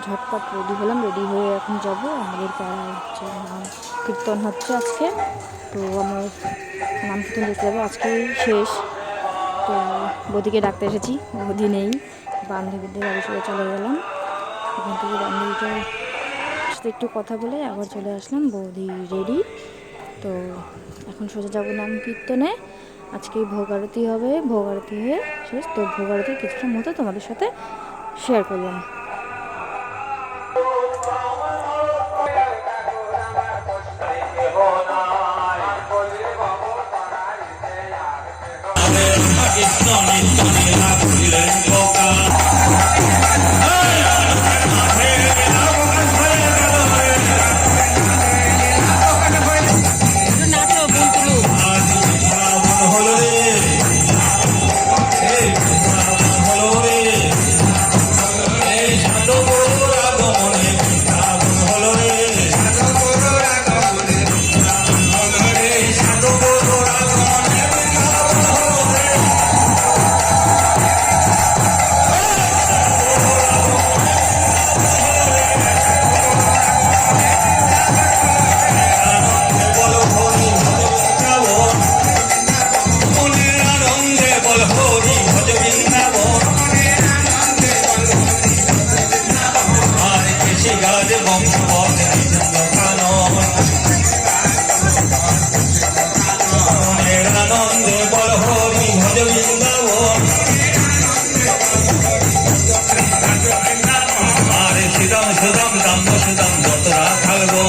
ঝটপট রেডি হলাম, রেডি হয়ে এখন যাব আমাদের পাড়ায় হচ্ছে নাম কীর্তন হচ্ছে আজকে। তো আমার নাম কীর্তন দেখতে যাবো, আজকেই শেষ। তো বৌদিকে ডাকতে এসেছি, বৌদি নেই, বান্ধবীদের বাড়ি চলে চলে গেলাম। ওখান থেকে বান্ধবীটার সাথে একটু কথা বলে আবার চলে আসলাম। বৌদি রেডি। তো এখন সোজা যাবো নাম কীর্তনে। আজকেই ভোগ আরতি হবে, ভোগ আরতি হয়ে শেষ। তো ভোগ আরতির কিছুটা মতো তোমাদের সাথে শেয়ার করলাম। সুদাম সুদাম দাম সুদাম যতরা থাকবো